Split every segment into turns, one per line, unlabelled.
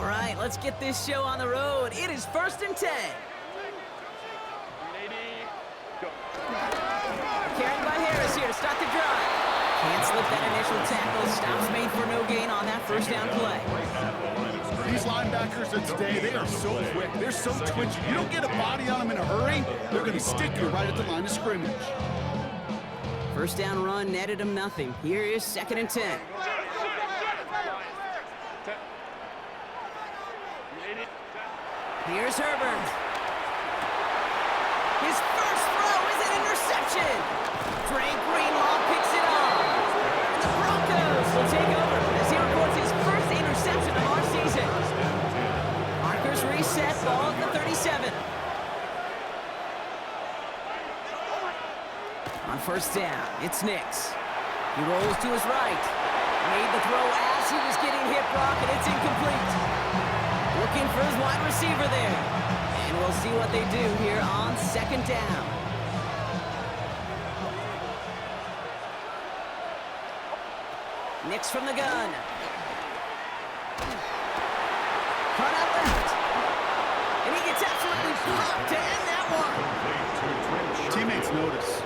right, let's get this show on the road. It is 1st and 10. Carried by Harris here to start the drive. Can't slip that initial tackle. Stops made for no gain on that first down play.
These linebackers of today, they are so quick. They're so twitchy. You don't get a body on them in a hurry, they're going to stick you right at the line of scrimmage.
First down run netted him nothing. Here is 2nd and 10. Here's Herbert. His first throw is an interception. Drake Greenlaw picks it off. And the Broncos will take over as he records his first interception of our season. Markers reset, ball at the 37. On first down, it's Nix. He rolls to his right. Made the throw as he was getting hit, Brock, and it's incomplete. Looking for his wide receiver there. And we'll see what they do here on 2nd down. Nix from the gun. Cut out left. And he gets absolutely popped to end that one.
Teammates notice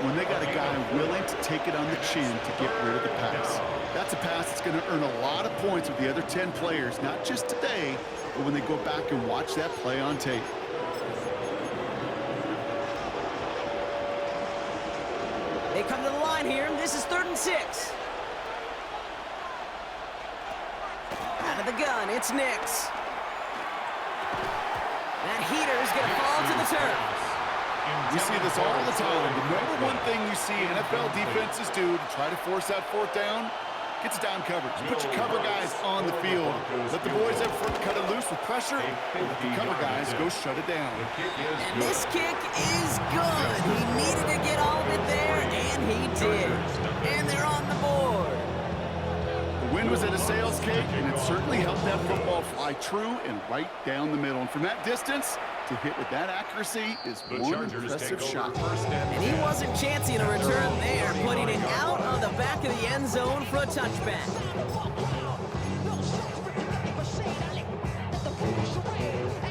when they got a guy willing to take it on the chin to get rid of the pass. That's a pass that's going to earn a lot of points with the other 10 players, not just today, but when they go back and watch that play on tape.
They come to the line here. This is 3rd and 6. Out of the gun, it's Nix. That heater is going to fall to the turf.
You see this all the time. The number one thing you see NFL defenses do to try to force that 4th down, gets down coverage. Put your cover guys on the field. Let the boys up front cut it loose with pressure. Let the cover guys go shut it down.
And this kick is good. He needed to get all of it there, and he did. And they're on the board.
The wind was at a sails, Kate, and it certainly helped that football fly true and right down the middle. And from that distance, to hit with that accuracy is one impressive shot.
And he wasn't chancing a return there, putting it out on the back of the end zone for a touchback.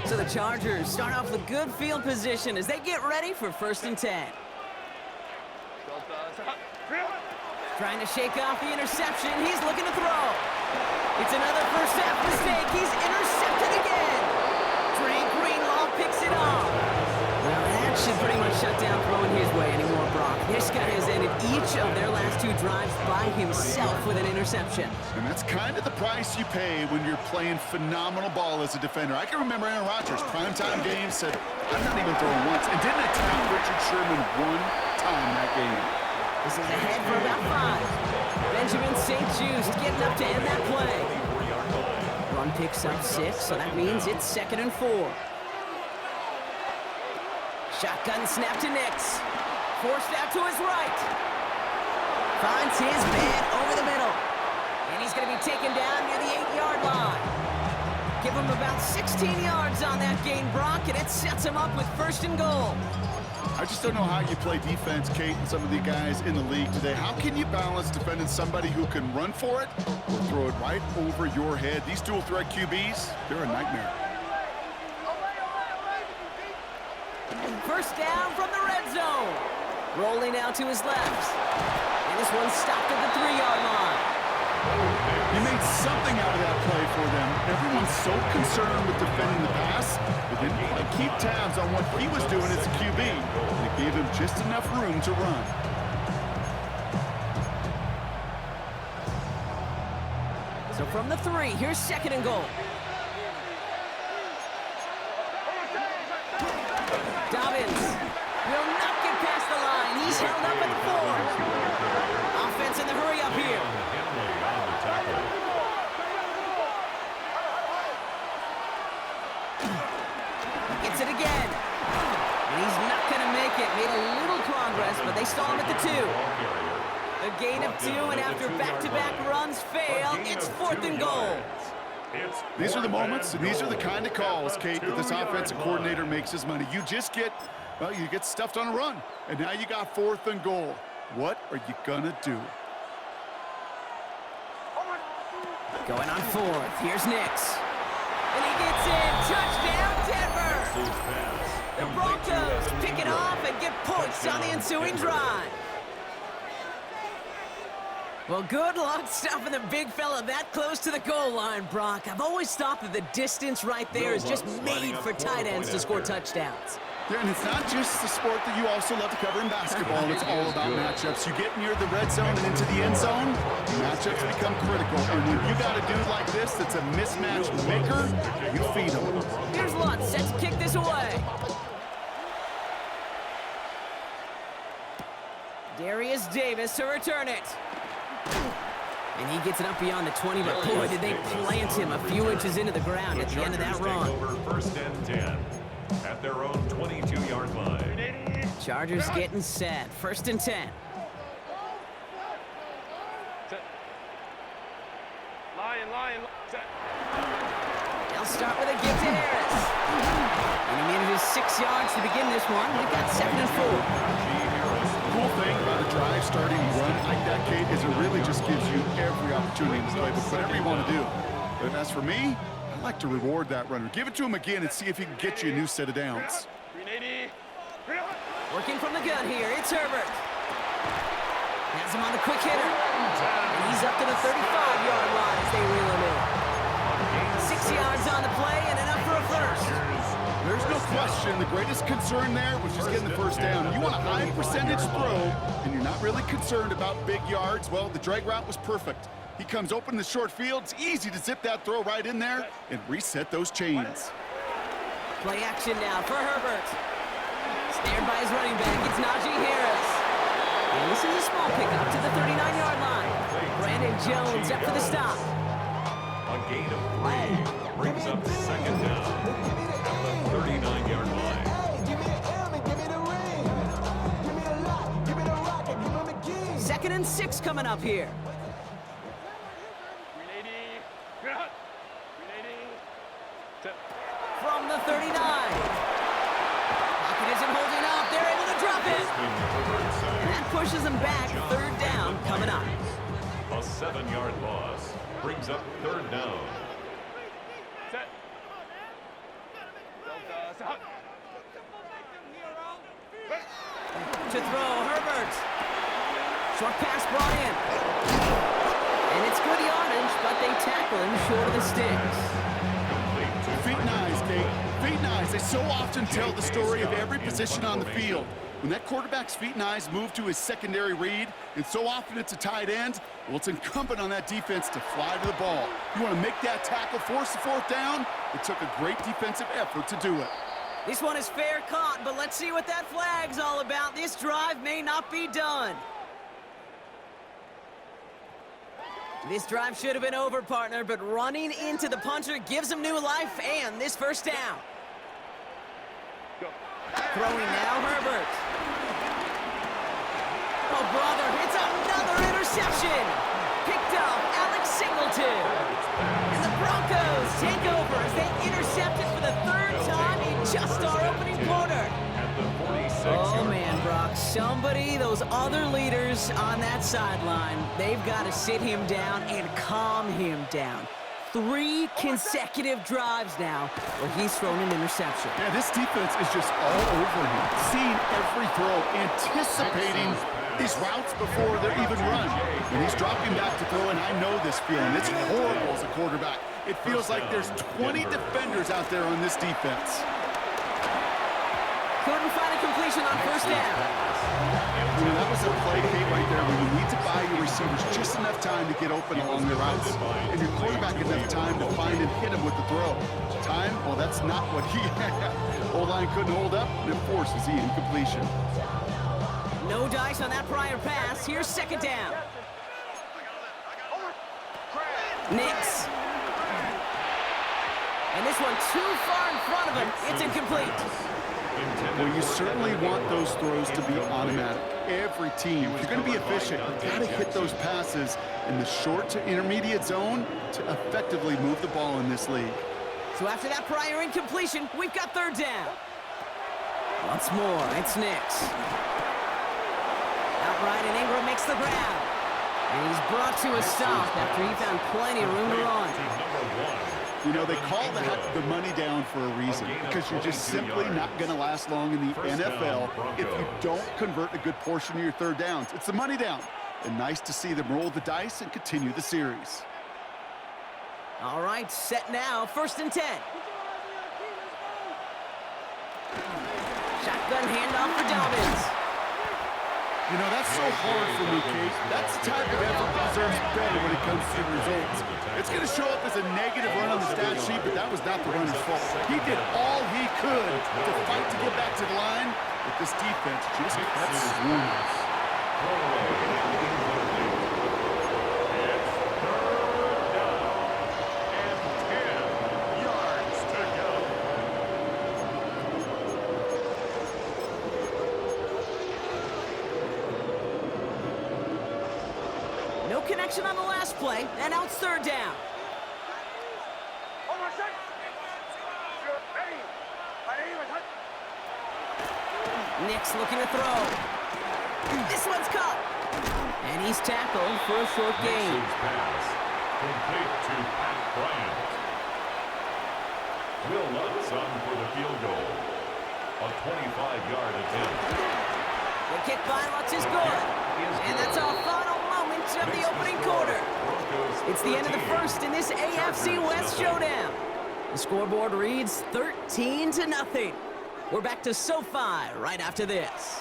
So the Chargers start off with good field position as they get ready for 1st and 10. Trying to shake off the interception. He's looking to throw. It's another first half mistake. He's intercepted again. Drake Greenlaw picks it off. Well, that should pretty much shut down throwing his way anymore, Brock. This guy has ended each of their last 2 drives by himself with an interception.
And that's kind of the price you pay when you're playing phenomenal ball as a defender. I can remember Aaron Rodgers, primetime game, said, I'm not even throwing once, and didn't attack Richard Sherman one time that game.
This is ahead for about 5. Benjamin St. Just getting up to end that play. Run picks up 6, so that means it's 2nd and 4. Shotgun snap to Nix. Forced out to his right. Finds his man over the middle. And he's going to be taken down near the 8-yard line. Give him about 16 yards on that gain, Brock, and it sets him up with 1st and goal.
I just don't know how you play defense, Kate, and some of the guys in the league today. How can you balance defending somebody who can run for it or throw it right over your head? These dual threat QBs, they're a nightmare.
First down from the red zone. Rolling out to his left. And this one's stopped at the 3-yard line.
He made something out of that play for them. Everyone's so concerned with defending the pass, but didn't quite keep tabs on what he was doing as a QB. And it gave him just enough room to run.
So from the 3, here's 2nd and goal. Dobbins will not get past the line. He's held up at the 4. Offense in the hurry up here. Gets it again. And he's not going to make it. Made a little progress, but they stall him at the 2. A gain of 2, and after back-to-back runs fail, it's 4th and goal.
These are the moments, and these are the kind of calls, Kate, that this offensive coordinator makes his money. You just get, well, you get stuffed on a run, and now you got 4th and goal. What are you gonna do?
Going on 4th. Here's Nix. And he gets in. Touchdown, Denver. The Broncos pick it off and get points on the ensuing drive. Well, good luck stopping the big fella that close to the goal line, Brock. I've always thought that the distance right there is just made for tight ends to score touchdowns.
Yeah, and it's not just the sport that you also love to cover in basketball. It's all about matchups. You get near the red zone and into the end zone, matchups become critical. And when you got a dude like this that's a mismatch maker, you feed him.
Here's Lutz set to kick this away. Darius Davis to return it. And he gets it up beyond the 20, but boy, did they plant him a few inches into the ground at the end of that run.
Over 1st and 10 at their own 22-yard line.
Chargers getting set. 1st and 10. They'll start with a give to Harris. And he manages 6 yards to begin this one. We've got 2nd and 4.
Cool thing about a drive starting run like that, Kate, is it really just gives you every opportunity to play with whatever you want to do. But as for me, I like to reward that runner. Give it to him again and see if he can get you a new set of downs.
Working from the gun here, it's Herbert. Has him on the quick hitter. And he's up to the 35-yard line as they reel him in. 6 yards on the play and enough for a first.
There's no question. The greatest concern there was just getting the first down. You want a high percentage throw, and you're not really concerned about big yards. Well, the drag route was perfect. He comes open in the short field. It's easy to zip that throw right in there and reset those chains.
Play action now for Herbert. Snared by his running back. It's Najee Harris. And this is a small pickup to the 39-yard line. Brandon Jones up for the stop.
A gain of 3 brings up 2nd down. 39-yard line.
2nd and 6 coming up here. From the 39. Pocket isn't holding up. They're able to drop it. And that pushes them back. 3rd down coming up.
A 7-yard loss brings up 3rd down.
To throw, Herbert. Short pass brought in. And it's good yardage, but they tackle him short of the sticks.
Feet and eyes, Kate. Feet and eyes. They so often tell the story of every position on the field. When that quarterback's feet and eyes move to his secondary read, and so often it's a tight end, well, it's incumbent on that defense to fly to the ball. You want to make that tackle, force the 4th down? It took a great defensive effort to do it.
This one is fair caught, but let's see what that flag's all about. This drive may not be done. This drive should have been over, partner, but running into the punter gives him new life and this 1st down. Throwing now, Herbert. Oh, brother, it's another interception. Picked up Alex Singleton. And the Broncos take over as they intercept it for the 3rd time in just our opening quarter. Oh, man, Brock, somebody, those other leaders on that sideline, they've got to sit him down and calm him down. 3 consecutive drives now where he's thrown an interception.
Yeah, this defense is just all over him, seeing every throw, anticipating these routes before they're even run. And he's dropping back to throw, and I know this feeling. It's horrible as a quarterback. It feels like there's 20 defenders out there on this defense.
Couldn't find a completion on 1st down.
You know, that was a play, Kate, right there where you need to buy your receivers just enough time to get open along their routes. And your quarterback enough time to find and hit him with the throw. Time? Well, that's not what he had. O-line couldn't hold up, and it forces the incompletion.
No dice on that prior pass. Here's 2nd down. Nix. And this one too far in front of him. It's incomplete.
Well, you certainly want those throws to be automatic. Every team, if you're going to be efficient, you've got to hit those passes in the short to intermediate zone to effectively move the ball in this league.
So after that prior incompletion, we've got 3rd down. Once more, it's Nix. Outright, and Ingram makes the grab. And he's brought to a stop after he found plenty of room to run.
You know, they call that the money down for a reason, because you're just simply not going to last long in the NFL if you don't convert a good portion of your third downs. It's the money down. And nice to see them roll the dice and continue the series.
All right, set now, 1st and 10. Shotgun handoff for Dobbins.
You know, that's so hard for me, Kate. That's the type of effort that deserves better when it comes to the results. It's going to show up as a negative run on the stat sheet, but that was not the runner's fault. He did all he could to fight to get back to the line, but this defense just kept swinging.
No connection on the last play, and now it's 3rd down. Nick's looking to throw. This one's caught. And he's tackled for a short gain.
Pass complete to Pat Bryant. Will Lutz on for the field goal. A 25-yard attempt.
The kick by Lutz is good. And that's our final moment of the opening quarter. It's the end of the first in this AFC West showdown. The scoreboard reads 13-0. We're back to SoFi right after this.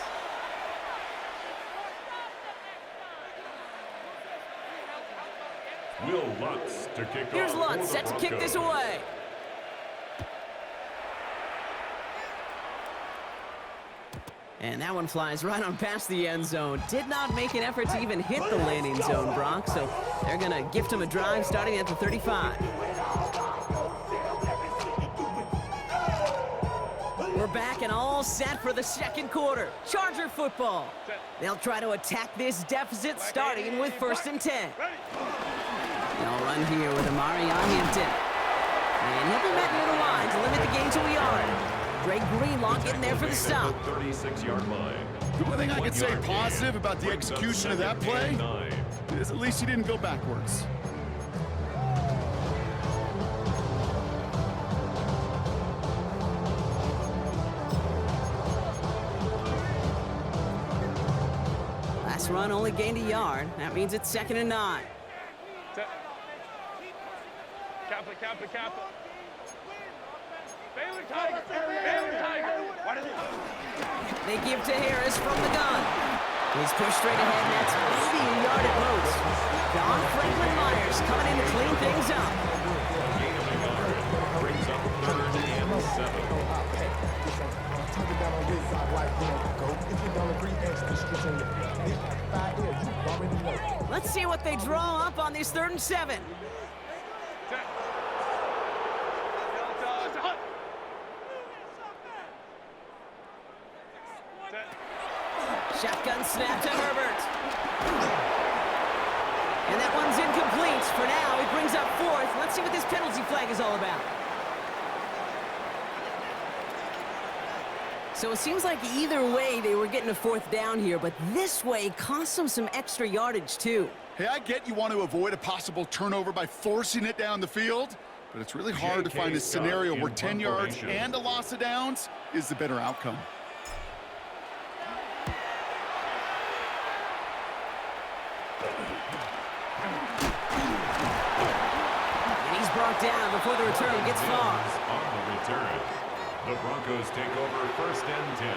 Will Lutz to kick off.
Here's Lutz set to kick this away. And that one flies right on past the end zone. Did not make an effort to even hit the landing zone, Brock, so they're going to gift him a drive starting at the 35. We're back and all set for the 2nd quarter. Charger football. They'll try to attack this deficit starting with 1st and 10. They'll run here with Amari on Hampton. And he'll be met near the line to limit the gain to a yard. Greg Greenlaw getting there for the stop.
36-yard line.
The only thing I can say positive about the execution of that play is at least he didn't go backwards.
Last run only gained a yard. That means it's 2nd and 9.
Kappa. Baylor Tiger.
They give to Harris from the gun. He's pushed straight ahead, and that's maybe a yard at most. Don Franklin Myers coming in to clean things up.
Gain of a yard. Brings up 3rd and 7.
Let's see what they draw up on this 3rd and 7. Shotgun snap to Herbert. And that one's incomplete. For now, he brings up 4th. Let's see what this penalty flag is all about. So it seems like either way they were getting a 4th down here, but this way cost them some extra yardage too.
Hey, I get you want to avoid a possible turnover by forcing it down the field, but it's really hard to find a scenario where 10 yards and a loss of downs is the better outcome.
And he's brought down before the return gets far.
On the return, the Broncos take over 1st and 10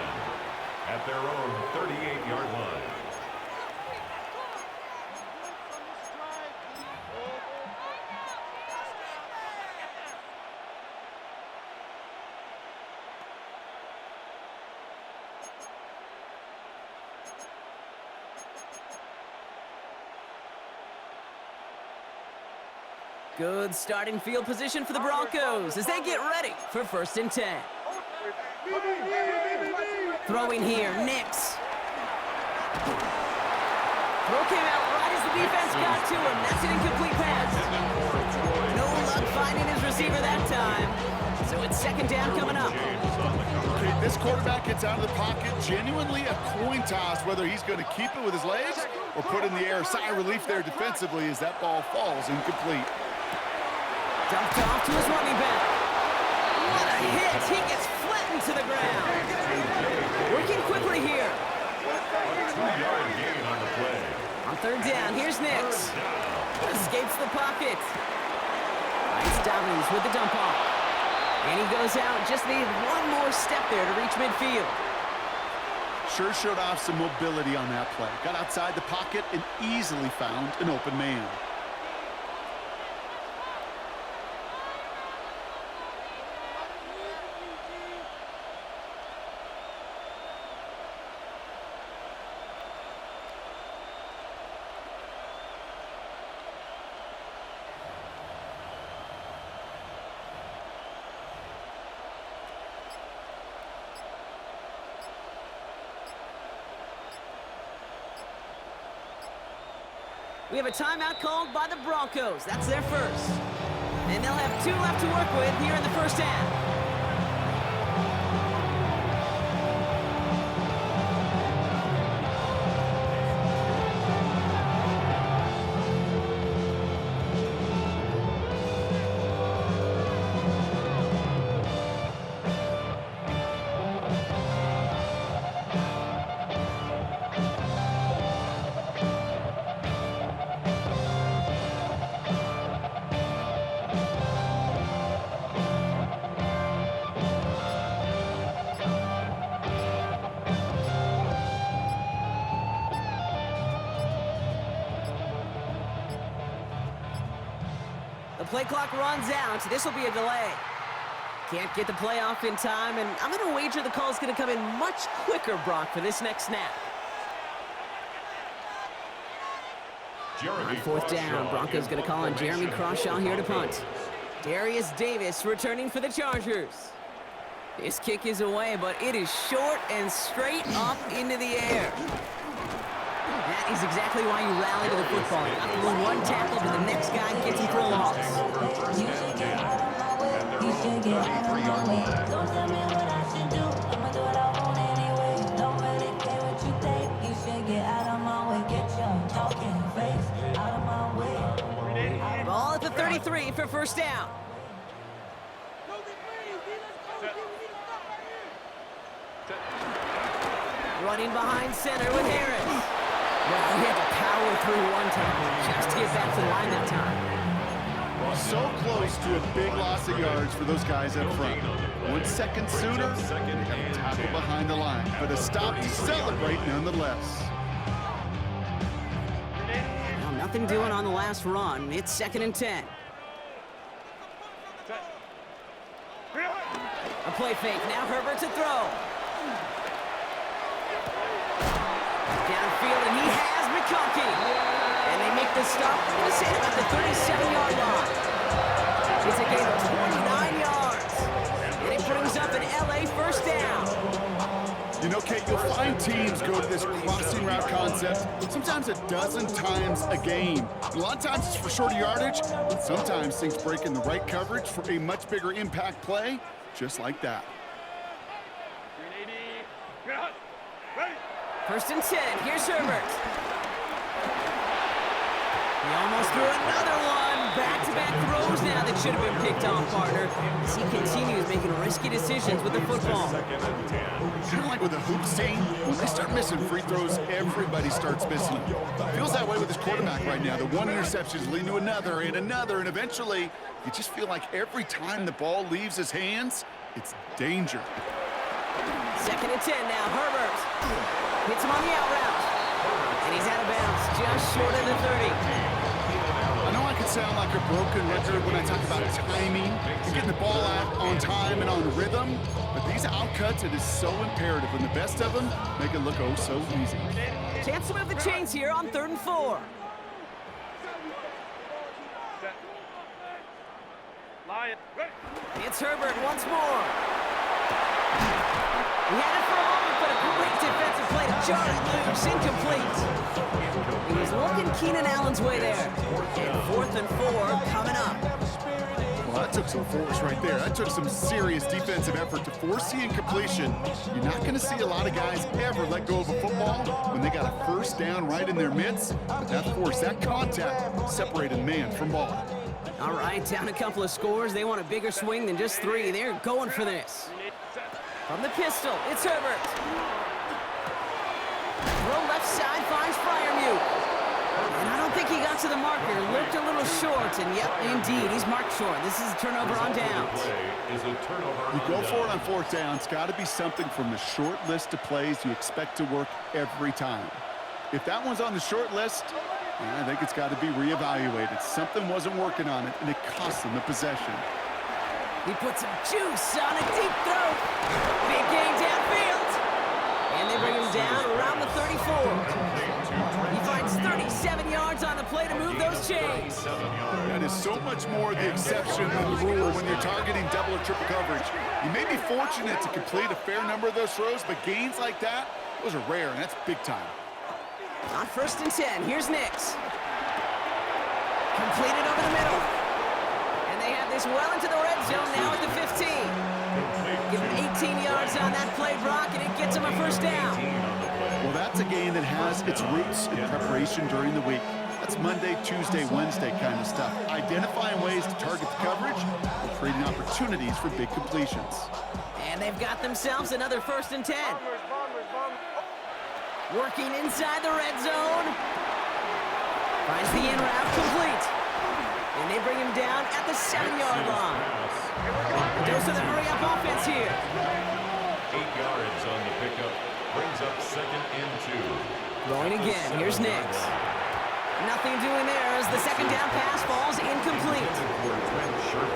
at their own 38-yard line.
Good starting field position for the Broncos as they get ready for 1st and 10. Throwing here, Nix. Throw came out right as the defense got to him. That's an incomplete pass. No luck finding his receiver that time. So it's 2nd down coming up.
Okay, this quarterback gets out of the pocket, genuinely a coin toss whether he's going to keep it with his legs or put in the air. Sigh of relief there defensively as that ball falls incomplete.
Dumped off to his running back. What a hit! He gets flattened to the ground. Working quickly here.
A 2-yard gain on the play.
On third down, here's Nix. Escapes the pocket. It's Dobbins with the dump off. And he goes out, just needed one more step there to reach midfield.
Sure showed off some mobility on that play. Got outside the pocket and easily found an open man.
We have a timeout called by the Broncos. That's their first. And they'll have 2 left to work with here in the first half. The play clock runs out. This will be a delay. Can't get the play off in time, and I'm going to wager the call is going to come in much quicker, Brock, for this next snap. On fourth down, Broncos going to call on Jeremy Crawshaw here to punt. Darius Davis returning for the Chargers. This kick is away, but it is short and straight up into the air. That is exactly why you rally to the football. You got through one tackle, but the next guy gets him for a loss.
You should get out of my way. Don't tell me what I should do. I'ma do what I want anyway. Don't really care what you think. You should get out of my way. Get your talking face out of my way.
Ball at the 33 for first down. Running behind center with Harris. Well, he had to power through one tackle just to get back to the line that time.
So close to a big loss of yards for those guys up front. 1 second sooner, they got a tackle behind the line, but a stop to celebrate nonetheless.
Well, nothing doing on the last run. It's 2nd and 10. A play fake. Now Herbert to throw. Downfield, and he has McConkey. And they make the stop, I'm going to say about the 37-yard line. It's a gain of 29 yards. And it brings up an LA first down.
You know, Kate, you'll find teams go to this crossing route concept sometimes a dozen times a game. A lot of times it's for shorter yardage, but sometimes things break in the right coverage for a much bigger impact play, just like that.
380. Ready.
1st and 10. Here's Herbert. He almost threw another one. Back-to-back throws now that should have been picked off, partner, as he continues making risky decisions with the football.
Kind of like with the hoop scene, when they start missing free throws, everybody starts missing them. Feels that way with his quarterback right now. The one interception is leading to another, and eventually you just feel like every time the ball leaves his hands, it's danger.
2nd and 10 now. Herbert hits him on the out route. And he's out of bounds, just short of the 30.
I know I can sound like a broken record when I talk about timing and getting the ball out on time and on rhythm, but these outcuts, it is so imperative, and the best of them make it look oh so easy.
Chance to move the chains here on 3rd and 4.
Lion. Ready.
It's Herbert once more. He had it for a moment, but a great defensive play to jar it loose, incomplete. He was looking Keenan Allen's way there. And 4th and 4 coming up.
Well, that took some force right there. That took some serious defensive effort to force the incompletion. You're not going to see a lot of guys ever let go of a football when they got a first down right in their midst. But that force, that contact, separated man from ball.
All right, down a couple of scores. They want a bigger swing than just 3. They're going for this. From the pistol, it's Herbert. Throw left side finds Freiermuth. And I don't think he got to the marker. Looked a little short, and yep, indeed, he's marked short. This is a turnover on downs.
You go for it on 4th down. It's got to be something from the short list of plays you expect to work every time. If that one's on the short list, I think it's got to be reevaluated. Something wasn't working on it, and it cost them the possession.
He put some juice on a deep throw. Big gain downfield. And they bring him down around the 34. He finds 37 yards on the play to move those chains.
That is so much more the exception than the rule when you're targeting double or triple coverage. You may be fortunate to complete a fair number of those throws, but gains like that, those are rare, and that's big time.
On 1st and 10, here's Nix. Completed over the middle. And they have this well into the red zone now at the 15. Give him 18 yards on that play, Brock, and it gets him a 1st down.
Well, that's a game that has its roots in preparation during the week. That's Monday, Tuesday, Wednesday kind of stuff. Identifying ways to target the coverage and creating opportunities for big completions.
And they've got themselves another 1st and 10. Working inside the red zone. Finds the in route complete. And they bring him down at the 7-yard line. Goes to the hurry-up offense here.
8 yards on the pickup. Brings up 2nd and 2.
Going again. Here's Nix. Nothing doing there as the 2nd down pass falls incomplete.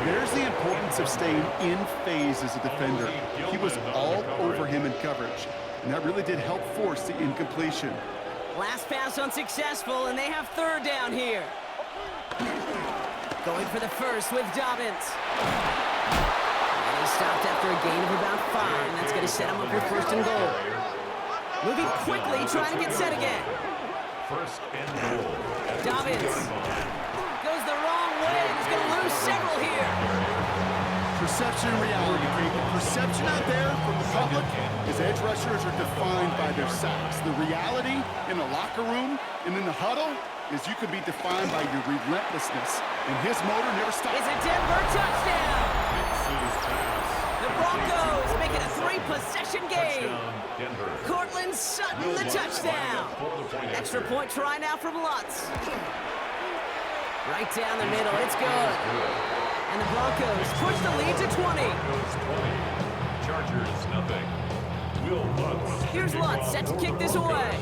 There's the importance of staying in phase as a defender. He was all over him in coverage, and that really did help force the incompletion.
Last pass unsuccessful, and they have 3rd down here. Going for the 1st with Dobbins. And he stopped after a gain of about 5, and that's going to set him up with 1st and goal. Moving quickly, trying to get set again.
1st and goal.
Dobbins goes the wrong way, and he's going to lose several here.
Perception and reality, Kate. Perception out there from the public is edge rushers are defined by their sacks. The reality in the locker room and in the huddle is you can be defined by your relentlessness, and his motor never stops.
It's a Denver touchdown. The Broncos make it a 3-possession game. Cortland Sutton the touchdown. Extra point try now from Lutz. Right down the middle, it's good. And the Broncos push the lead to 20.
Chargers nothing. Will Lutz.
Here's Lutz set to kick this away.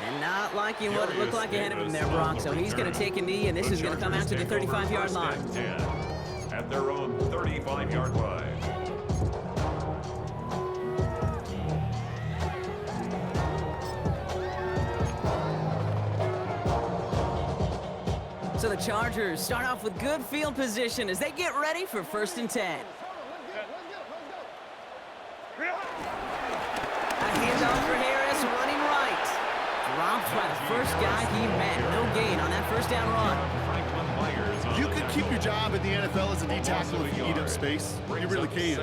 And not liking what it looked like ahead of him there, Brock. So he's going to take a knee, and this is going to come out to the 35-yard line.
At their own 35-yard line.
So the Chargers start off with good field position as they get ready for 1st and 10. A handoff for Harris, running right. Dropped by the first guy he met. No gain on that 1st down run.
You can keep your job in the NFL as a D tackle if you eat up space. You really can.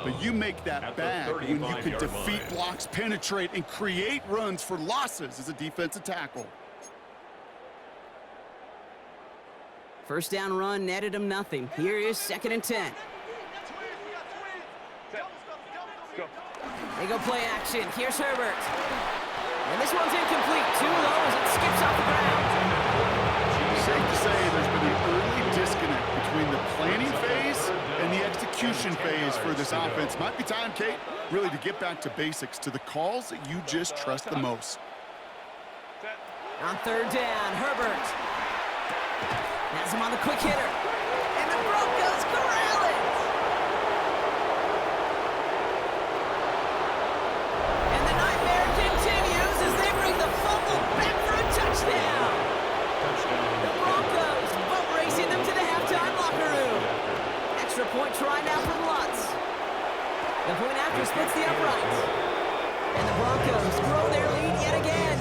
But you make that bad when you can defeat blocks, penetrate, and create runs for losses as a defensive tackle.
1st down run netted him nothing. Here is 2nd and 10. They go play action. Here's Herbert. And this one's incomplete. Too low as it skips off the ground.
Safe to say there's been an early disconnect between the planning phase and the execution phase for this offense. Might be time, Kate, really to get back to basics, to the calls that you just trust the most.
On 3rd down, Herbert. Has him on the quick hitter. And the Broncos corral it. And the nightmare continues as they bring the fumble back for a touchdown. The Broncos boat racing them to the halftime locker room. Extra point try now from Lutz. The point after splits the uprights. And the Broncos grow their lead yet again.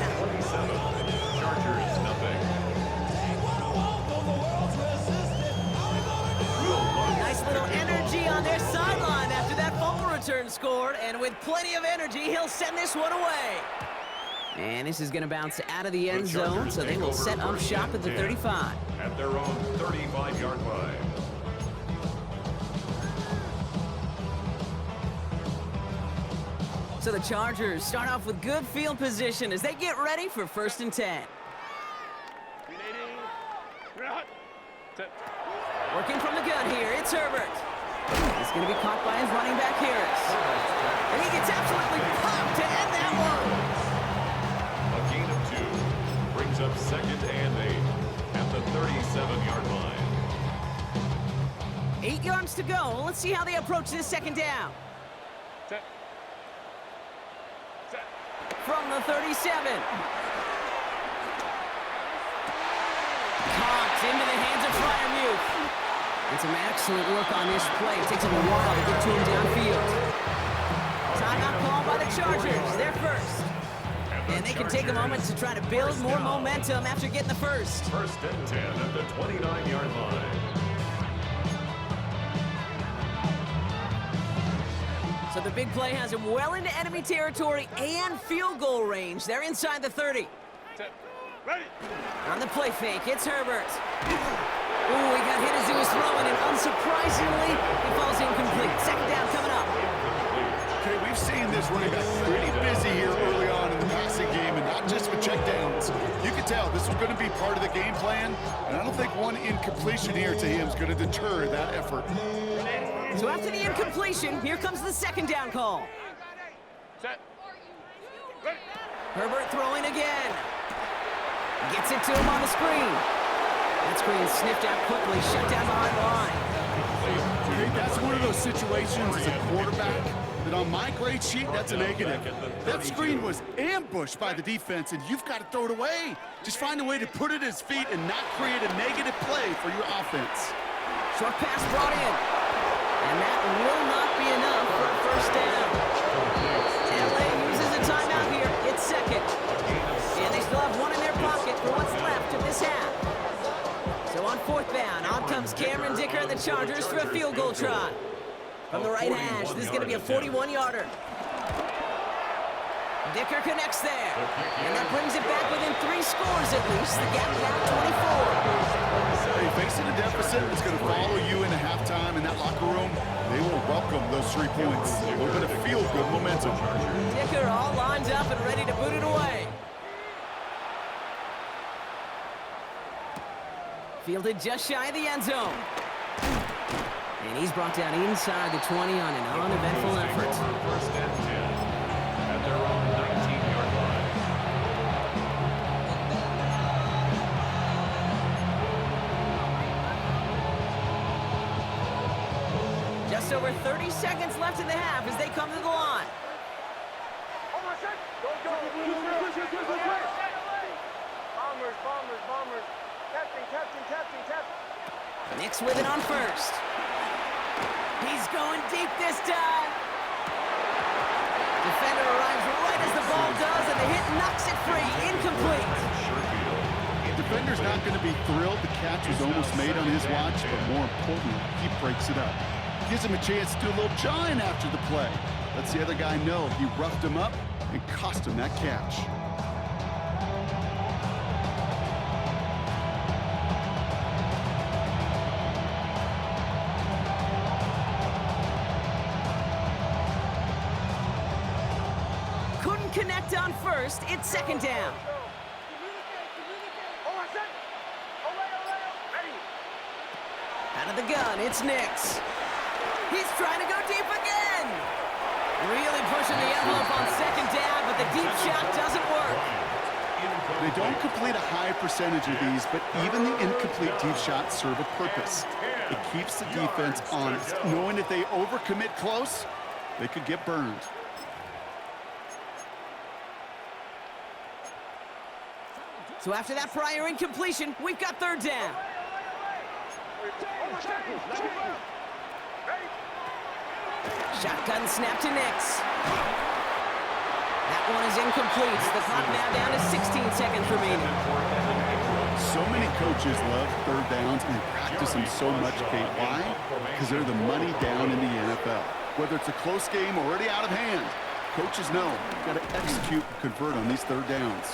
Chargers nothing.
Nice little energy on their sideline after that fumble return scored, and with plenty of energy, he'll send this one away. And this is going to bounce out of the end
The
zone,
Chargers
so they
take
will
over
set up
first
shop
and
at the
10
35.
At their own 35-yard line.
So the Chargers start off with good field position as they get ready for 1st and 10. Working from the gun here, it's Herbert. He's going to be caught by his running back, Harris. And he gets absolutely popped to end that one.
A gain of 2 brings up 2nd and 8 at the 37-yard line.
8 yards to go. Let's see how they approach this 2nd down. From the 37. Caught into the hands of Freiermuth. And some excellent work on this play. It takes him a while to get to him downfield. Timeout called by the Chargers. They're first. And they can take a moment to try to build more momentum after getting the first.
1st and 10 at the 29-yard line.
So the big play has him well into enemy territory and field goal range. They're inside the 30.
Ready.
On the play fake, it's Herbert. Ooh, he got hit as he was throwing, and unsurprisingly, he falls incomplete. 2nd down coming up.
Okay, we've seen this running back pretty busy here early on in the passing game, and not just with checkdowns. You can tell this was going to be part of the game plan, and I don't think one incompletion here to him is going to deter that effort.
So after the incompletion, here comes the 2nd down call.
Set. Ready.
Herbert throwing again. Gets it to him on the screen. That screen sniffed out quickly, shut down behind the line.
Okay, that's one of those situations as a quarterback that on my grade sheet, that's a negative. That screen was ambushed by the defense, and you've got to throw it away. Just find a way to put it at his feet and not create a negative play for your offense.
Short pass brought in. And that will not be enough for a 1st down. LA uses a timeout here. It's 2nd. And they still have one in their pocket for what's left of this half. So on 4th down, on comes Cameron Dicker and the Chargers for a field goal try. From the right hash, this is going to be a 41-yarder. Dicker connects there. And that brings it back within 3 scores at least. The gap now 24.
Hey, facing a deficit that's going to follow you into halftime in that locker room, they will welcome those 3 points. A little bit of feel-good momentum.
Dicker all lined up and ready to boot it away. Fielded just shy of the end zone. And he's brought down inside the 20 on an uneventful effort.
1st and 10 at their own 19-yard line.
Just over 30 seconds left in the half as they come to the line.
Bombers. Captain.
Nick's with it on 1st. He's going deep this time. Defender arrives right as the ball does, and the hit knocks it free. Incomplete.
Defender's not going to be thrilled. The catch was almost made on his watch, but more importantly, he breaks it up. Gives him a chance to do a little jawing after the play. Lets the other guy know he roughed him up and cost him that catch.
Couldn't connect on 1st. It's 2nd down. Out of the gun, it's Nix. He's trying to go deep again. Really pushing the envelope on 2nd down, but the deep shot doesn't work.
They don't complete a high percentage of these, but even the incomplete deep shots serve a purpose. It keeps the defense honest, knowing that they overcommit close, they could get burned.
So after that prior incompletion, we've got 3rd down. Shotgun snap to Nix. That one is incomplete. The clock now down to 16 seconds remaining.
So many coaches love 3rd downs and practice them so much, Kate. Why? Because they're the money down in the NFL. Whether it's a close game already out of hand, Coaches know, got to execute and convert on these third downs.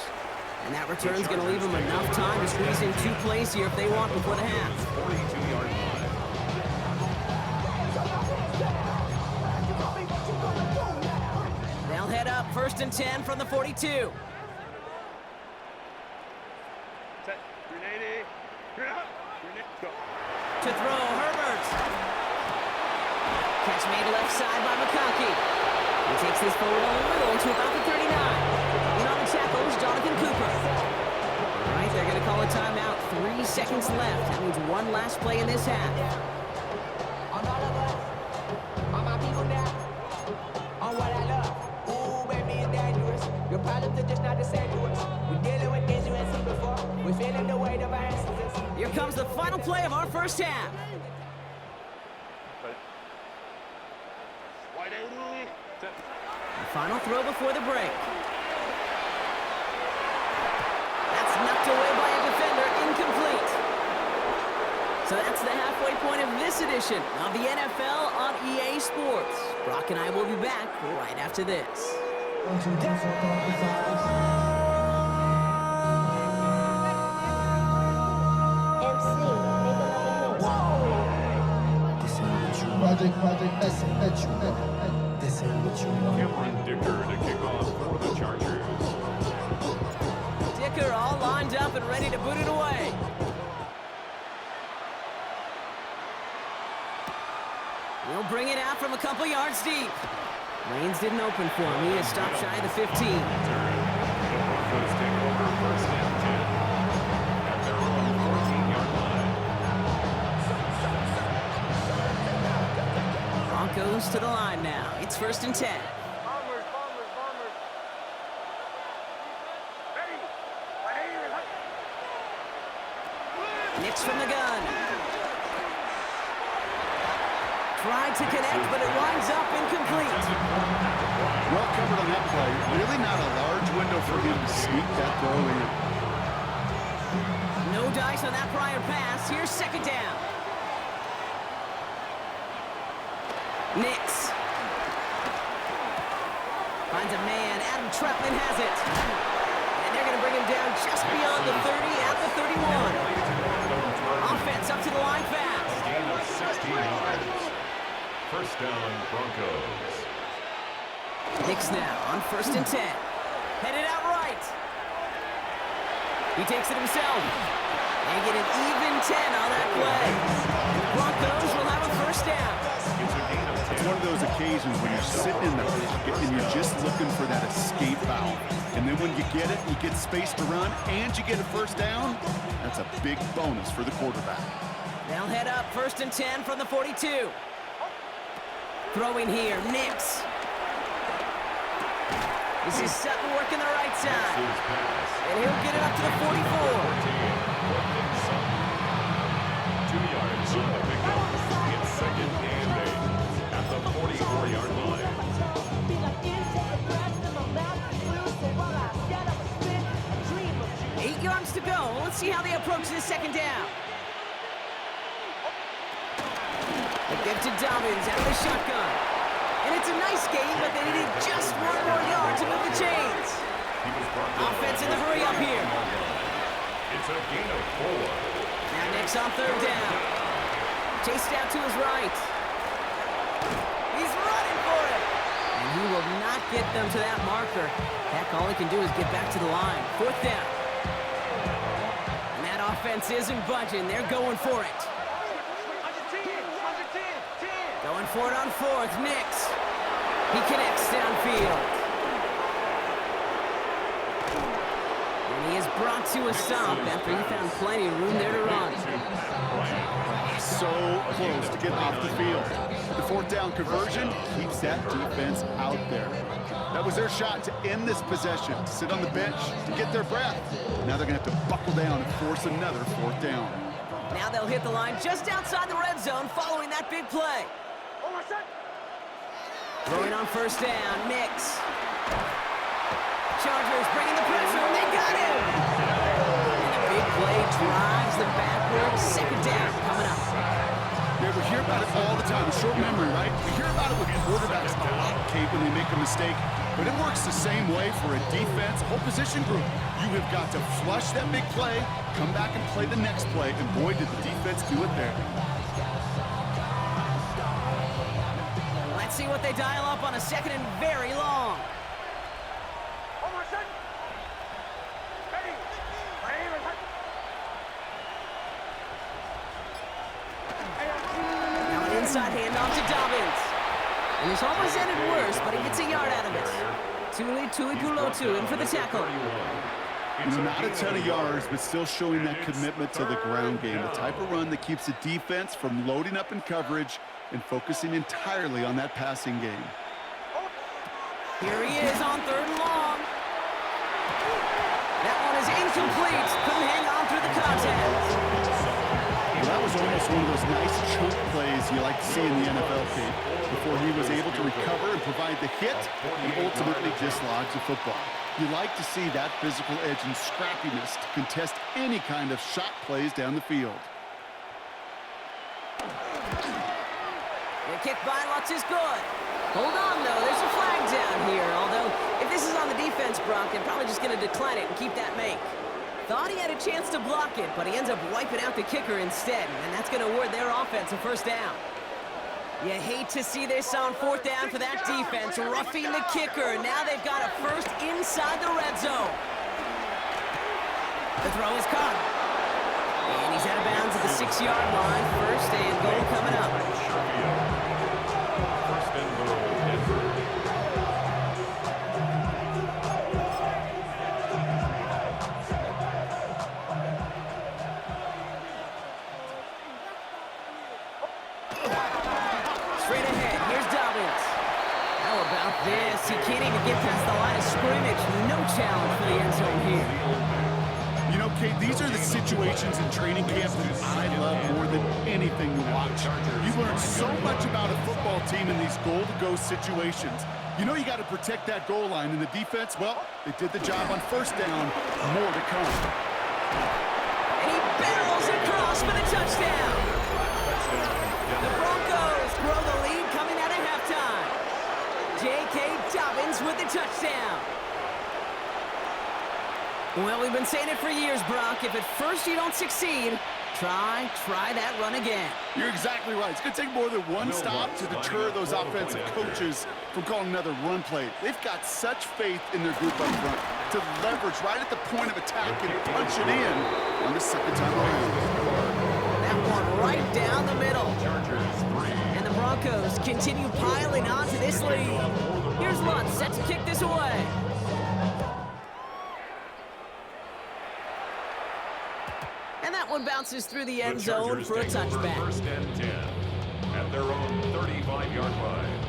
And that return's going to leave them enough time to squeeze in 2 plays here if they want before the half.
42-yard line.
They'll head up 1st and 10 from the 42.
Set. 380. Go.
To throw, Herbert. Catch made left side by McConkey. He takes this forward a little to about the 39. And on the tackle is Jonathan Cooper. All right, they're going to call a timeout. 3 seconds left. That means one last play in this half.
On all of us, on my people now, on what I love. Ooh, baby, it's dangerous. Your problems are just not the same to us. We're dealing with things you ain't seen before. We're feeling the weight of our instances.
Here comes the final play of our first half.
Wide 80. Set.
The final throw before the break. That's knocked away by a defender, incomplete. So that's the halfway point of this edition of the NFL on EA Sports. Brock and I will be back right after this.
Project this ain't what you want.
Cameron Dicker to kick off for the Chargers.
Dicker all lined up and ready to boot it away. He'll bring it out from a couple yards deep. Lanes didn't open for him. He has stopped shy of the 15.
The Broncos take over 1st and 10 at their own 14-yard line.
Broncos to the line now. It's 1st and 10.
Bombers. Ready. Wide 80.
Nix from the gun. Tried to connect, but it winds up incomplete.
Well covered on that play. Really not a large window for him to sneak that throw in.
No dice on that prior pass. Here's 2nd down. Nix. Finds a man. Adam Trepman has it. And they're going to bring him down just beyond the 30 at the 31. Offense up to the line fast.
Gain of 16 yards. 1st down, Broncos.
Nix now on 1st and 10. Headed out right. He takes it himself. And get an even 10 on that play. Broncos will have a 1st down.
It's a gain of 10.
It's one of those occasions when you're sitting in the pocket and you're just looking for that escape valve. And then when you get it, you get space to run, and you get a 1st down, that's a big bonus for the quarterback.
They'll head up 1st and 10 from the 42. Throwing here, Nix. This is Sutton working the right side.
His pass.
And he'll get it up to the 44.
2 yards on the pickup. It's 2nd and 8 at the 44-yard line.
8 yards to go. Let's see how they approach this 2nd down. They give to Dobbins out of the shotgun. And it's a nice game, but they needed just 1 more yard to move the chains. Offense in the hurry up here.
It's a gain of 4.
Now Nix on 3rd down. Chased out to his right. He's running for it. And he will not get them to that marker. Heck, all he can do is get back to the line. 4th down. And that offense isn't budging. They're going for it. Going for it on 4th, Nix. He connects downfield. And he is brought to a stop after he found plenty of room there to run.
So close to getting off the field. The 4th down conversion keeps that defense out there. That was their shot to end this possession, to sit on the bench, to get their breath. Now they're going to have to buckle down and force another 4th down.
Now they'll hit the line just outside the red zone following that big play. Throwing on 1st down, Nix. Chargers bringing the pressure, and they got him! And a big play drives them backwards. 2nd down coming up.
Yeah, we hear about it all the time. A short memory, right? We hear about it with quarterbacks a lot, Kate, when they make a mistake. But it works the same way for a defense, whole position group. You have got to flush that big play, come back and play the next play, and boy, did the defense do it there.
Let's see what they dial up on a second and very long.
Almost set. Ready. Ready.
Now an inside handoff to Dobbins. And this almost ended worse, but he gets a yard out of it. Tuli Pulotu in for the tackle.
Not a ton of yards, but still showing that commitment to the ground game. The type of run that keeps the defense from loading up in coverage and focusing entirely on that passing game.
Here he is on third and long. That one is incomplete. Couldn't hang on through the contact.
Well, that was almost one of those nice chunk plays you like to see in the NFL, Pete, before he was able to recover and provide the hit and ultimately dislodge the football. You like to see that physical edge and scrappiness to contest any kind of shot plays down the field.
The kick by Lutz is good. Hold on, though. There's a flag down here. Although, if this is on the defense, Brock, they're probably just going to decline it and keep that make. Thought he had a chance to block it, but he ends up wiping out the kicker instead, and that's going to award their offense a first down. You hate to see this on fourth down for that defense, roughing the kicker. Now they've got a first inside the red zone. The throw is caught. And he's out of bounds at the 6-yard line. First and goal coming up.
First and goal, Denver.
Straight ahead, here's Dobbins. How about this? He can't even get past the line of scrimmage. No challenge for the end zone here.
You know, Kate, these are the situations in training camp that I love more than anything to watch. You learn so much about a football team in these goal-to-go situations. You know you got to protect that goal line, and the defense, well, they did the job on first down. More to come.
And he barrels across for the touchdown. The Broncos grow the lead coming out of halftime. J.K. Dobbins with the touchdown. Well, we've been saying it for years, Brock. If at first you don't succeed, try that run again.
You're exactly right. It's going to take more than one stop to deter those offensive coaches from calling another run play. They've got such faith in their group up front to leverage right at the point of attack and punch it in on the second time around.
That one right down the middle. And the Broncos continue piling on to this lead. Here's Lutz set to kick this away. And that one bounces through the end zone for a touchback.
First and 10 at their own 35-yard line.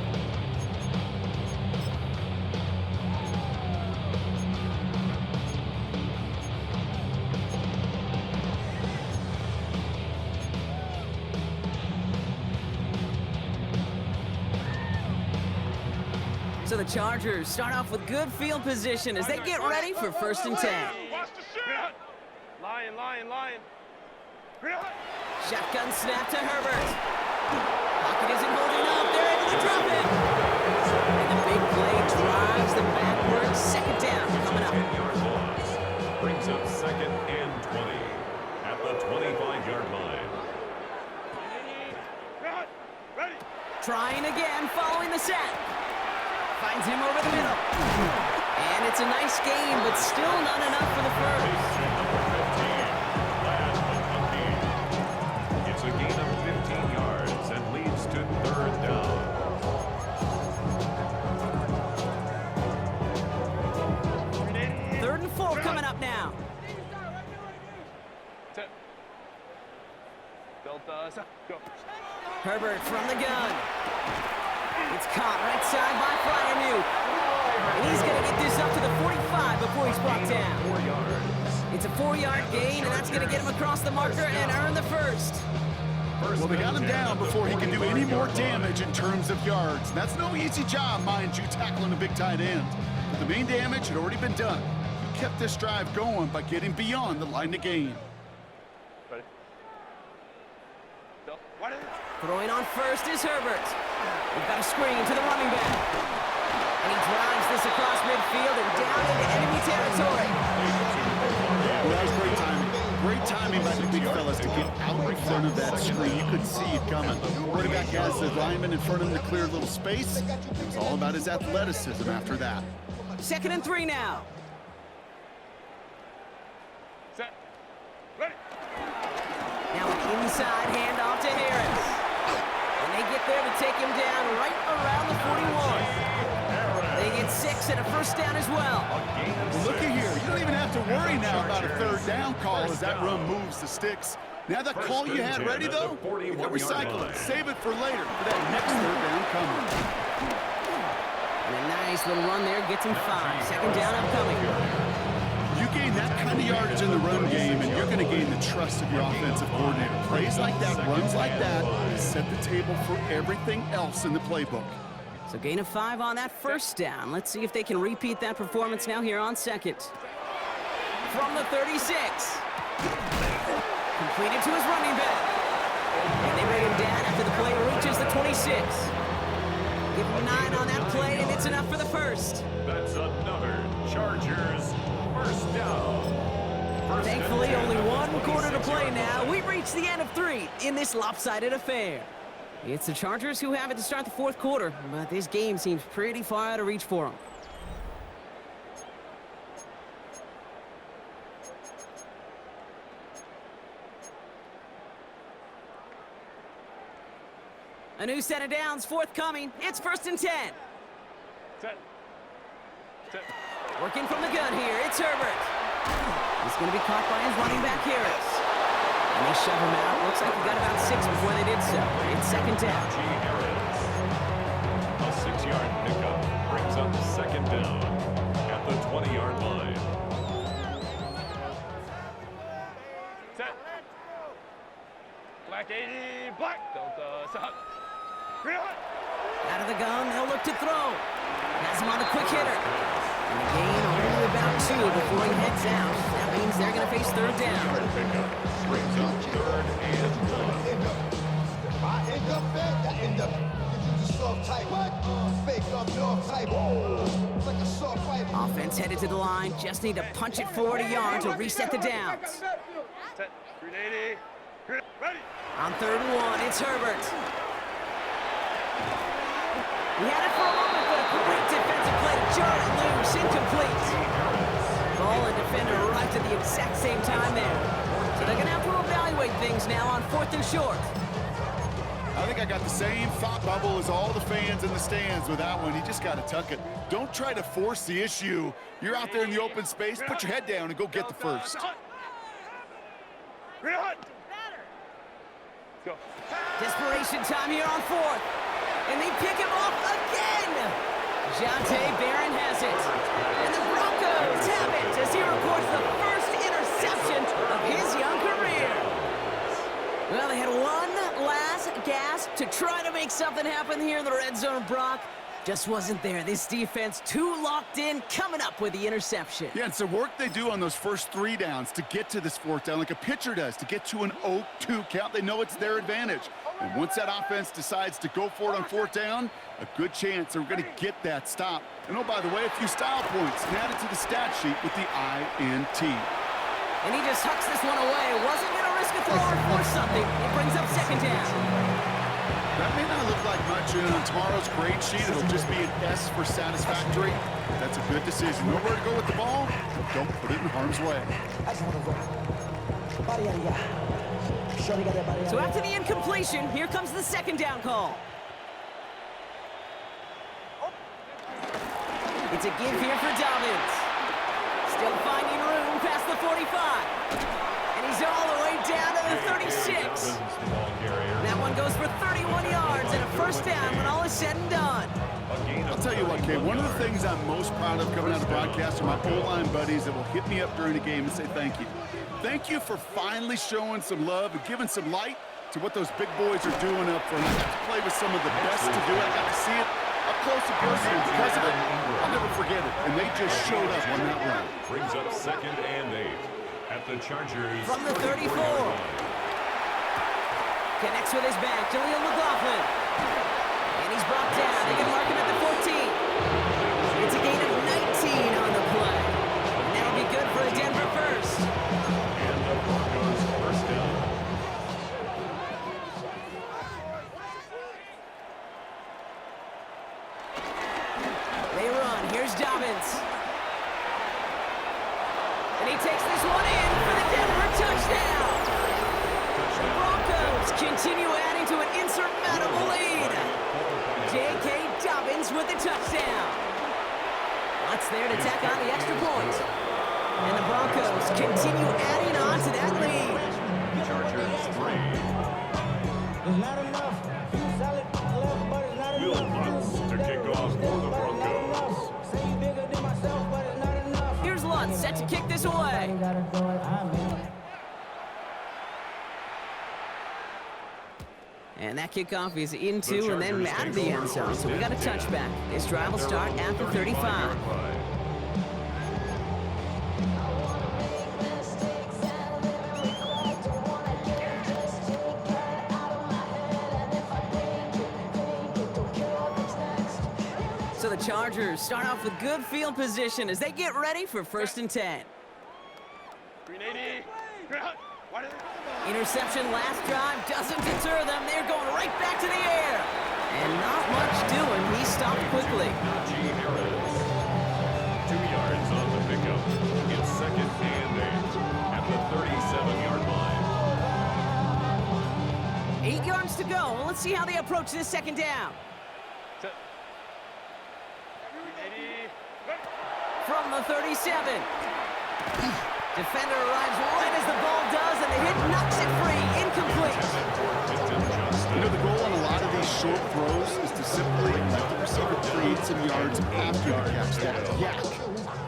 So the Chargers start off with good field position as they get ready for first and 10.
Watch the shot. Lion.
Shotgun snap to Herbert. Pocket isn't holding up. They're able to drop it. And the big play drives them backwards. Second down coming up.
10-yard loss brings up second and 20 at the 25-yard line.
Ready.
Trying again, following the set. Finds him over the middle. And it's a nice game, but still not enough for the first.
It's a gain of 15 yards and leads to third down.
Third and 4 coming up now.
Delta, go.
Herbert from the gun. It's caught right side by Fryermuth. And he's going to get this up to the 45 before he's brought down.
4 yards.
It's a 4-yard gain, and that's going to get him across the marker and earn the first.
Well, they got him down before he can do any more damage in terms of yards. And that's no easy job, mind you, tackling a big tight end. But the main damage had already been done. He kept this drive going by getting beyond the line to gain.
Ready.
Throwing on first is Herbert. We've got a screen to the running back. And he drives this across midfield and down into enemy territory.
Well, that was great timing. Great timing by the big fellas to get out in front of that screen. You could see it coming. Quarterback has the lineman in front of him to clear a little space. It was all about his athleticism after that.
2nd and 3 now.
Set. Ready.
Now an inside handoff to Harris. And they get there to take him down right around the 41. They get 6 and a first down as well.
Well, looky here. You don't even have to worry now about a 3rd down call as that run moves the sticks. Now that call you had ready, though, you can recycle it. Save it for later for that next 3rd down coming.
And a nice little run there gets him 5. 2nd down upcoming.
You gain that kind of yardage in the run game, and you're going to gain the trust of your offensive coordinator. Plays like that, runs like that, set the table for everything else in the playbook.
So gain of 5 on that first down. Let's see if they can repeat that performance now here on 2nd. From the 36. Completed to his running back. And they bring him down after the play reaches the 26. Give him 9 on that play, and it's enough for the first.
That's another Chargers first down.
Thankfully, only 1 quarter to play now. We've reached the end of 3 in this lopsided affair. It's the Chargers who have it to start the 4th quarter, but this game seems pretty far out of reach for them. A new set of downs forthcoming. It's 1st and 10.
Set. Set.
Working from the gun here, it's Herbert. He's going to be caught by his running back, Harris. And they shove him out. Looks like he got about 6 before they did so. It's 2nd down.
A 6-yard pickup brings up 2nd down at the 20-yard line.
Set. Black 80. Black. Delta. Set. Green hot.
Out of the gun, they'll look to throw. Has him on the quick hitter. And the gain only about 2 before he heads out. That means they're going to face 3rd down.
Pickup brings up 3rd and
1. Offense headed to the line. Just need to punch it forward a yard to reset the downs.
Set. Green 80. Green. Ready.
On 3rd and 1, it's Herbert. He had it for a moment, but a great defensive play to jar it loose, incomplete. Ball and defender arrived at the exact same time there. So they're going to have to evaluate things now on 4th and short.
I think I got the same thought bubble as all the fans in the stands with that one. You just got to tuck it. Don't try to force the issue. You're out there in the open space. Put your head down and go get the first.
Green hot. Go.
Desperation time here on 4th. And they pick him off again. Jonte Barron has it. And the Broncos have it as he records the first interception of his young career. Well, they had one last gasp to try to make something happen here in the red zone, Brock. Just wasn't there. This defense too locked in, coming up with the interception.
Yeah, it's the work they do on those first 3 downs to get to this 4th down, like a pitcher does, to get to an 0-2 count. They know it's their advantage. And once that offense decides to go for it on 4th down, a good chance they're going to get that stop. And oh, by the way, a few style points added to the stat sheet with the INT.
And he just hucks this one away. Wasn't going to risk a throw or force something. It brings up 2nd down.
That may not look like much on tomorrow's grade sheet. It'll just be an S for satisfactory. That's a good decision. Know where to go with the ball. Don't put it in harm's way.
So after the incompletion, here comes the 2nd down call. It's a give here for Dobbins. Still finding room past the 45. And he's all the way down to the 36. That one goes for 31 yards and a first down when all is said and done.
I'll tell you what, Kay, one of the things I'm most proud of coming out of broadcast are my O-line buddies that will hit me up during the game and say thank you. Thank you for finally showing some love and giving some light to what those big boys are doing up front. I got to play with some of the best to do it. I got to see it up close and personal. Because of it, I'll never forget it. And they just showed up on that run.
Brings up 2nd and 8 at the Chargers.
From the 34. Connects with his back, Jaleel McLaughlin. And he's brought down. They can mark him at the 14. And he takes this one in for the Denver touchdown. The Broncos continue adding to an insurmountable lead. J.K. Dobbins with the touchdown. What's there to tack on the extra point? And the Broncos continue adding on to that lead.
Chargers 3.
It's not enough. You solid left, but it's not
Will
enough.
Lutz to kick off for the Broncos.
Say you bigger than myself, but it's not enough.
Here's Lutz set to kick this away.
Gotta do it. I'm in.
And that kickoff is into and then out of the end zone. So we got a touchback. This drive will start at the 35. So the Chargers start off with good field position as they get ready for 1st and 10.
380.
Interception last drive doesn't deter them. They're going right back to the air. And not much doing. He stopped quickly.
G. Harris. 2 yards on the pickup. It's 2nd and 8 at the 37-yard line.
8 yards to go. Let's see how they approach this 2nd down. From the 37. Defender arrives right as the ball does, and the hit knocks it free. Incomplete.
You know, the goal on a lot of these short throws is to simply let the receiver create some yards after the catch, that yak.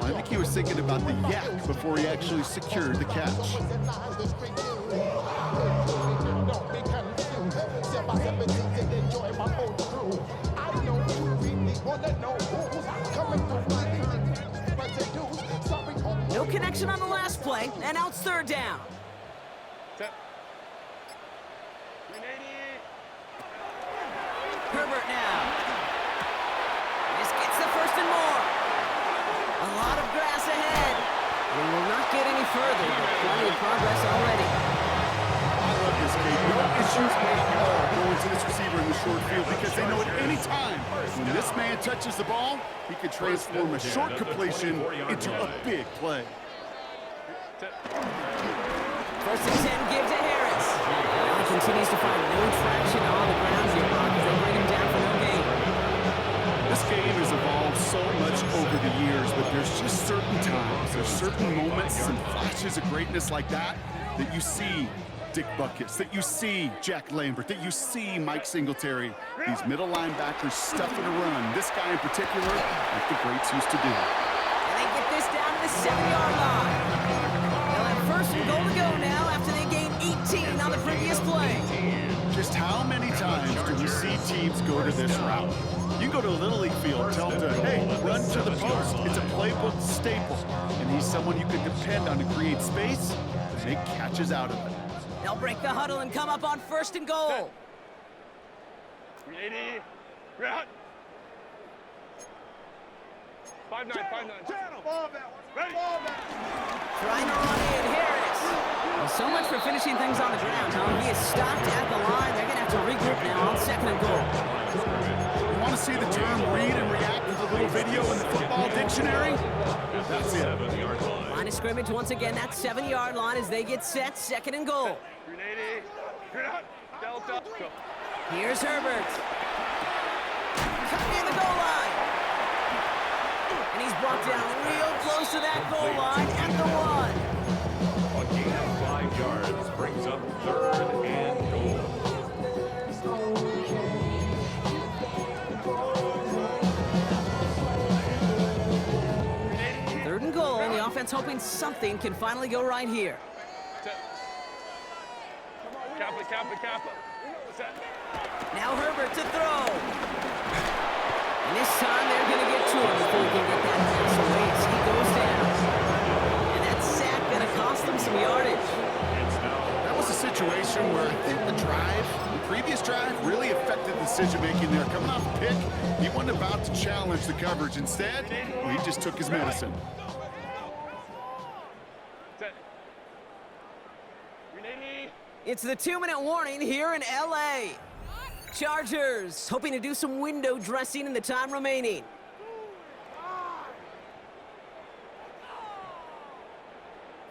I think he was thinking about the yak before he actually secured the catch.
No connection on the last play, and now it's 3rd down. Herbert now. This gets the 1st and more. A lot of grass ahead. We will not get any further, but plenty of progress already.
I love this game. No issues at all going to this receiver in the short field because they know at any time when this man touches the ball, he can transform a short completion into a big play.
1st and 10 give to Harris. Now he continues to find no traction on the ground here as they bring him down for no gain.
This game has evolved so much over the years, but there's just certain times, there's certain moments and flashes of greatness like that that you see Dick Buckus, that you see Jack Lambert, that you see Mike Singletary. These middle linebackers stuffing a run. This guy in particular, like the greats used to do.
And they get this down to the 7-yard line. They'll have 1st and goal to go now after they gained 18 on the previous play.
Just how many times do we see teams go to this route? You go to a Little League field, tell them to, hey, run to the post. It's a playbook staple. And he's someone you can depend on to create space and make catches out of it.
They'll break the huddle and come up on 1st and goal.
380. 5-9.
Trying to run in, Harris. Well, so much for finishing things on the ground, huh? He is stopped at the line. They're going to have to regroup now on 2nd and goal.
You want to see the term read and react with a little video in the football dictionary? That's it.
7-yard line.
Line of scrimmage once again, that 7-yard line as they get set, 2nd and goal.
380. Delta.
Here's Herbert. Coming in the goal line. And he's brought down real close to that goal line at the 1.
A gain of 5 yards brings up 3rd and goal.
3rd and goal, and the offense hoping something can finally go right here.
Kappa.
Now Herbert to throw. And this time they're going to get to him before he can get that pass away. So he goes down. And that sack going to cost them some yardage.
That was a situation where I think the previous drive really affected decision-making there. Coming off the pick, he wasn't about to challenge the coverage. Instead, he just took his medicine.
It's the 2-minute warning here in L.A. Chargers hoping to do some window dressing in the time remaining.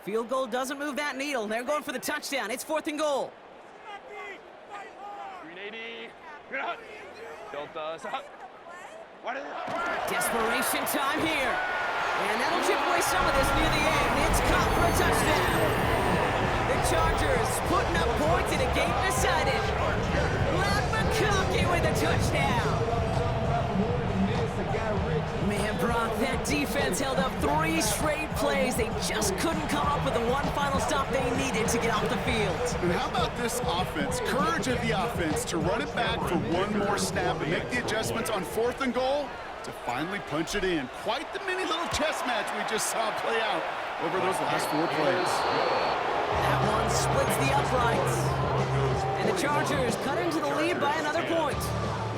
Field goal doesn't move that needle. They're going for the touchdown. It's 4th and goal.
380. Delta.
Desperation time here. And that'll chip away some of this near the end. It's caught for a touchdown. The Chargers putting up points in a game decided. Matt McConkey with a touchdown. Man, Brock, that defense held up 3 straight plays. They just couldn't come up with the one final stop they needed to get off the field.
And how about this offense? Courage of the offense to run it back for one more snap and make the adjustments on 4th and goal to finally punch it in. Quite the mini little chess match we just saw play out over those last 4 plays.
That one splits the uprights. And the Chargers cut into the lead by another point.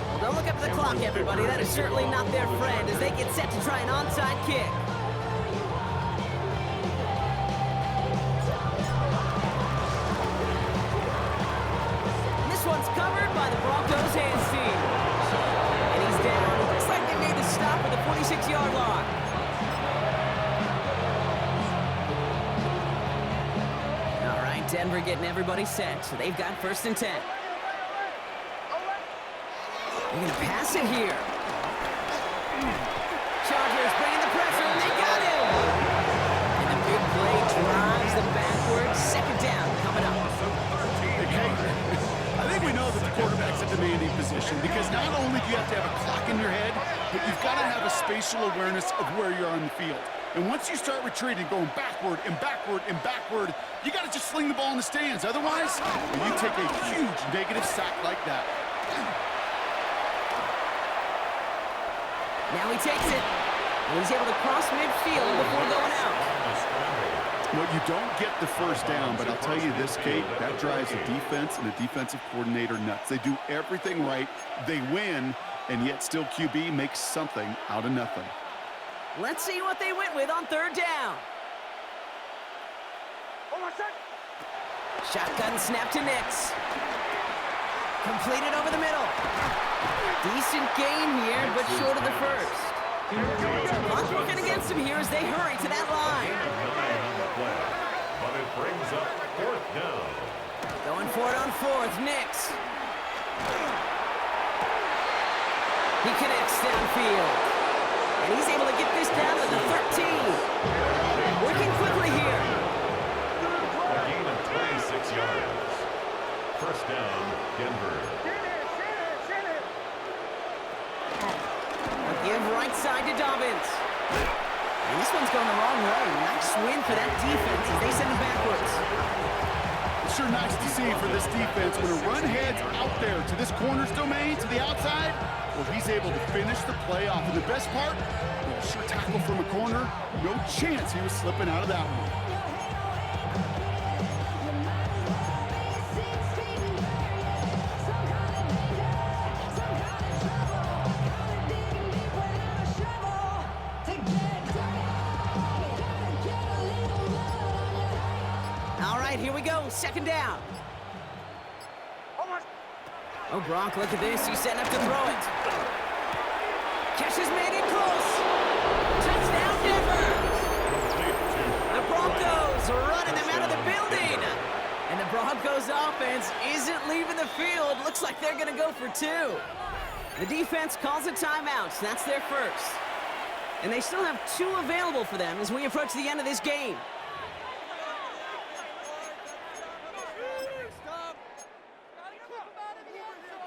Well, don't look up at the clock, everybody. That is certainly not their friend as they get set to try an onside kick. And this one's covered by the Broncos hands team. And he's down. Looks like they made the stop at the 46-yard line. All right, Denver getting everybody set. So they've got 1st and 10. They're going to pass it here. Chargers bringing the pressure, and they got him! And the big play drives them backwards. 2nd down coming up.
Okay. I think we know that the quarterback's a demanding position because not only do you have to have a clock in your head, but you've got to have a spatial awareness of where you're on the field. And once you start retreating, going backward and backward and backward, you got to just sling the ball in the stands. Otherwise, you take a huge negative sack like that.
Now he takes it, and he's able to cross midfield before going out.
Well, you don't get the 1st down, but I'll tell you this, Kate, that drives the defense and the defensive coordinator nuts. They do everything right, they win, and yet still QB makes something out of nothing.
Let's see what they went with on 3rd down. Shotgun snap to Nix. Completed over the middle. Decent gain here, but short of the 1st. Clock working against him here as they hurry to that line.
But it brings up 4th down.
Going for it on 4th, Nix. He connects downfield. And he's able to get this down to the 13. Working quickly here.
A gain of 26 yards. 1st down, Denver.
Give right side to Dobbins. And this one's going the wrong way. Nice win for that defense as they send it backwards.
It's sure nice to see for this defense when a run heads out there to this corner's domain, to the outside, well, he's able to finish the play off. And the best part, well, sure tackle from a corner. No chance he was slipping out of that one.
Here we go, 2nd down. Oh, Gronk, look at this. He's setting up to throw it. Catch is made in close. Touchdown, Denver. The Broncos are running them out of the building. And the Broncos offense isn't leaving the field. Looks like they're going to go for 2. The defense calls a timeout. That's their 1st. And they still have 2 available for them as we approach the end of this game.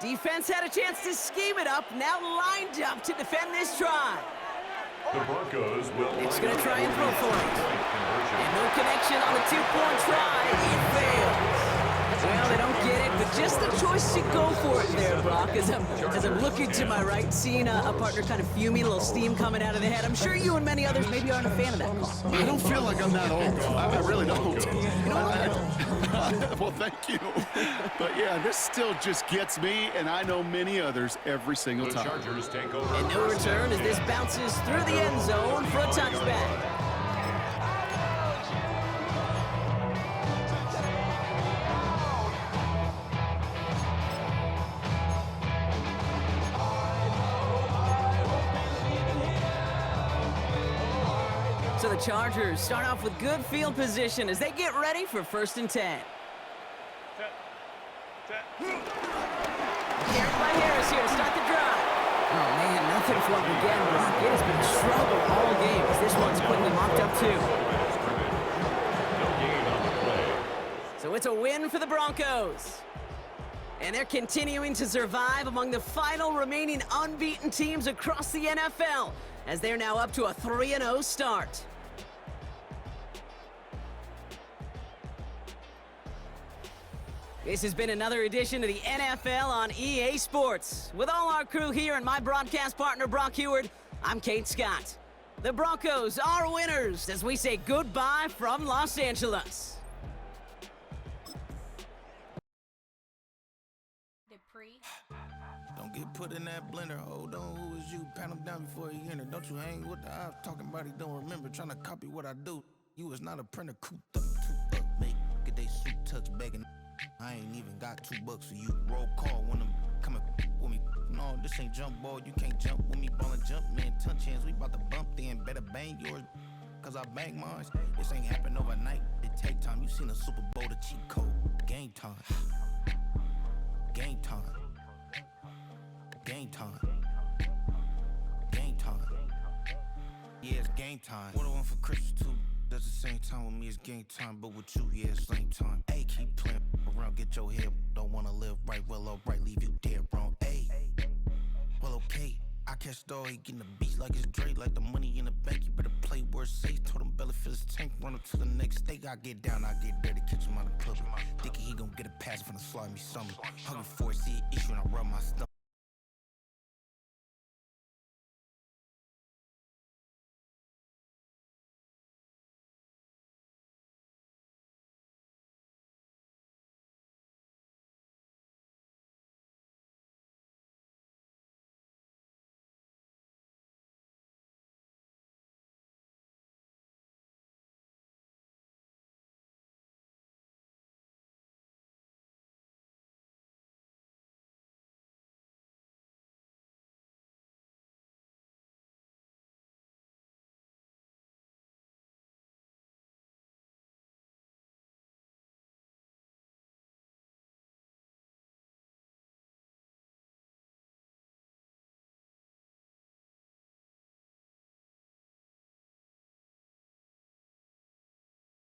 Defense had a chance to scheme it up, now lined up to defend this try.
The Broncos will...
It's going to try and throw for it. And no connection on the 2-point try. It fails. Well, they don't get it, but just the choice to go for it there, Brock, as I'm looking to my right, seeing a partner kind of fuming, a little steam coming out of the head. I'm sure you and many others maybe aren't a fan of that call.
I don't feel like I'm that old. I really don't. Well, thank you. But yeah, this still just gets me, and I know many others every single time.
The Chargers take over.
And no return as this bounces through the end zone for a touchback. So the Chargers start off with good field position as they get ready for 1st and 10. Carried by Harris here to start the drive. Oh, man, nothing for him again, Brock. It has been a struggle all game as this one's quickly mopped up, too. So it's a win for the Broncos. And they're continuing to survive among the final remaining unbeaten teams across the NFL as they're now up to a 3-0 start. This has been another edition of the NFL on EA Sports. With all our crew here and my broadcast partner, Brock Heward, I'm Kate Scott. The Broncos are winners as we say goodbye from Los Angeles.
Don't get put in that blender. Hold on, who is you? Pat him down before he enter. Don't you hang with the ops talking about he don't remember. Trying to copy what I do. You is not a printer. Cooped up, toot up, make get they suit tucks begging. I ain't even got $2 for you. Roll call when I'm coming with me. No, this ain't jump ball. You can't jump with me. Ballin' jump, man. Touch hands. We bout to bump then. Better bang yours. Cause I bang mine. This ain't happen overnight. It take time. You seen a Super Bowl, the cheat code. Game time. Game time. Game time. Game time. Yeah, it's game time. What I want for Christmas too. That's the same time with me, it's game time. But with you, yeah, it's same time. Hey, keep playing around, get your head. Don't wanna live right, well, alright, leave you dead wrong. Hey, well, okay. I catch the dog, he getting the beats like it's Dre. Like the money in the bank, you better play where it's safe. Told him belly fill his tank, run up to the next state. I get down, I get dirty, catch him out of public. Thinking he gon' get a pass from the slide me something. Hungry for it, see it issue, and I rub my stomach.